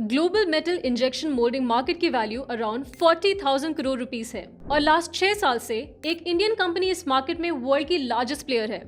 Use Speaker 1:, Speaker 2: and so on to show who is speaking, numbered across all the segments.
Speaker 1: Global metal injection moulding market की value around 40,000 crore rupees है और लास्ट 6 साल से एक इंडियन कंपनी इस मार्केट में वर्ल्ड की लार्जेस्ट प्लेयर है।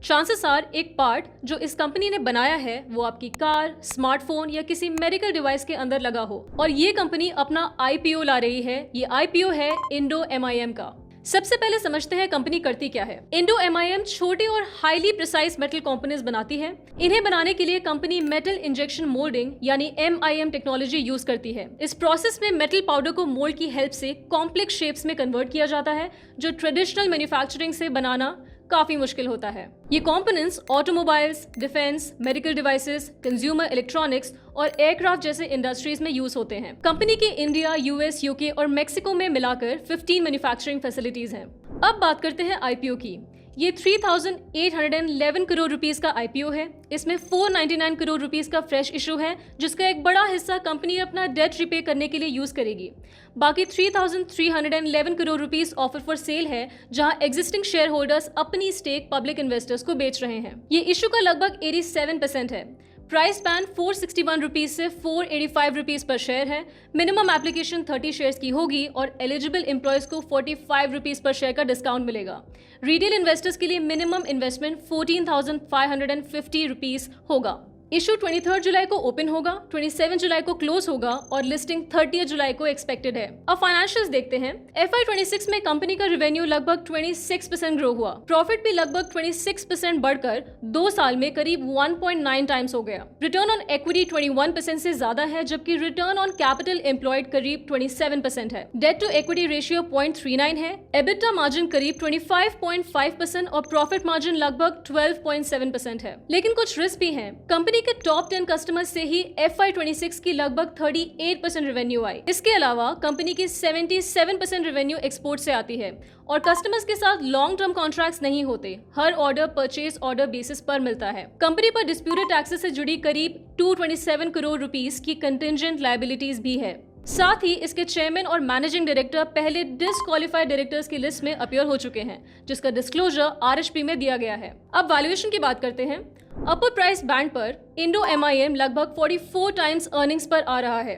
Speaker 1: चांसेस आर एक पार्ट जो इस कंपनी ने बनाया है वो आपकी कार, स्मार्टफोन या किसी मेडिकल डिवाइस के अंदर लगा हो और ये कंपनी अपना आईपीओ ला रही है। ये आईपीओ है इंडो एमआईएम का। सबसे पहले समझते हैं कंपनी करती क्या है। इंडो एमआईएम छोटे और हाईली प्रिसाइज मेटल कंपोनेंट्स बनाती है। इन्हें बनाने के लिए कंपनी मेटल इंजेक्शन मोल्डिंग यानी एमआईएम टेक्नोलॉजी यूज करती है। इस प्रोसेस में मेटल पाउडर को मोल्ड की हेल्प से कॉम्प्लेक्स शेप्स में कन्वर्ट किया जाता है, जो ट्रेडिशनल मैन्युफैक्चरिंग से बनाना काफी मुश्किल होता है। ये components automobiles, defence, medical devices, consumer electronics और एयरक्राफ्ट जैसे इंडस्ट्रीज में यूज होते हैं। कंपनी की इंडिया, यूएस, यूके और मेक्सिको में मिलाकर 15 मैन्युफैक्चरिंग फैसिलिटीज हैं। अब बात करते हैं आईपीओ की। ये 3,811 करोड़ रुपीस का आईपीओ है। इसमें 499 करोड़ रुपीस का फ्रेश इशू है, जिसका एक बड़ा हिस्सा कंपनी अपना डेट रिपे करने के लिए यूज करेगी। बाकी 3,311 crore rupees offer for sale है, जहां एग्जिस्टिंग शेयर होल्डर्स अपनी स्टेक पब्लिक इन्वेस्टर्स को बेच रहे हैं। ये इशू का लगभग 87% है। प्राइस बैंड 461 रुपीज से 485 रुपीज पर शेयर है। मिनिमम एप्लीकेशन 30 शेयर्स की होगी और एलिजिबल एम्प्लॉयज को 45 रुपीज पर शेयर का डिस्काउंट मिलेगा। रिटेल इन्वेस्टर्स के लिए मिनिमम इन्वेस्टमेंट 14,550 रुपीज होगा। इशू 23 जुलाई को ओपन होगा, 27 जुलाई को क्लोज होगा और लिस्टिंग 30 जुलाई को एक्सपेक्टेड है। अब फाइनेंशियल्स देखते हैं। FY26 में कंपनी का रेवेन्यू लगभग 26% ग्रो हुआ। प्रॉफिट भी लगभग 26% बढ़कर 2 साल में करीब 1.9 टाइम्स हो गया। रिटर्न ऑन इक्विटी 21% से ज्यादा है, जबकि रिटर्न ऑन कैपिटल एम्प्लॉयड करीब 27% है। डेट टू इक्विटी रेशियो 0.39 है। एबिटा मार्जिन करीब 25.5% और प्रॉफिट मार्जिन लगभग 12.7% है। लेकिन कुछ रिस्क भी है। कंपनी के टॉप 10 कस्टमर्स से ही FY26 की लगभग 38% रेवेन्यू आई। इसके अलावा कंपनी की 77% रेवेन्यू एक्सपोर्ट से आती है और कस्टमर्स के साथ लॉन्ग टर्म कॉन्ट्रैक्ट्स नहीं होते। हर ऑर्डर परचेज ऑर्डर बेसिस पर मिलता है। कंपनी पर डिस्प्यूटेड टैक्सेस से जुड़ी करीब 227 करोड़ रुपीस की कंटिंजेंट लायबिलिटीज भी है। साथ ही इसके चेयरमैन और मैनेजिंग डायरेक्टर पहले डिसक्वालिफाइड डायरेक्टर्स की लिस्ट में अपीयर हो चुके हैं, जिसका डिस्क्लोजर RHP में दिया गया है। अब वैल्यूएशन की बात करते हैं। अपर प्राइस बैंड पर इंडो एमआईएम लगभग 44 टाइम्स अर्निंग्स पर आ रहा है।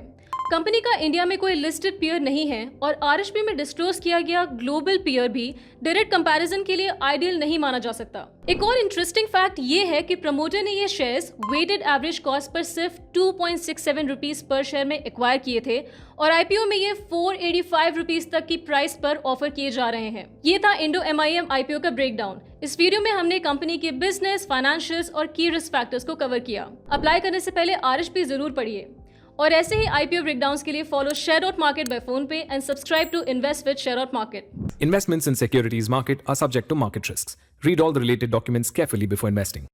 Speaker 1: कंपनी का इंडिया में कोई लिस्टेड पीयर नहीं है और RHP में डिस्क्लोज किया गया ग्लोबल पीयर भी डायरेक्ट कंपैरिजन के लिए आइडियल नहीं माना जा सकता। एक और इंटरेस्टिंग फैक्ट ये है कि प्रमोटर ने ये shares weighted average cost per सिर्फ 2.67 रुपीस पर शेयर में एक्वायर किए थे और आईपीओ में ये 485 रुपीस तक की प्राइस पर ऑफर किए जा रहे हैं। ये था इंडो एमआईएम आईपीओ का ब्रेकडाउन। इस वीडियो में हमने कंपनी के बिजनेस, फाइनेंशियल्स और की रिस्क फैक्टर्स को कवर किया। अप्लाई करने से पहले RHP जरूर पढ़िए और ऐसे ही आईपीओ ब्रेकडाउन्स के लिए follow share out market by PhonePe and subscribe to invest with share out market.
Speaker 2: Investments in securities market are subject to market risks. Read all the related documents carefully before investing.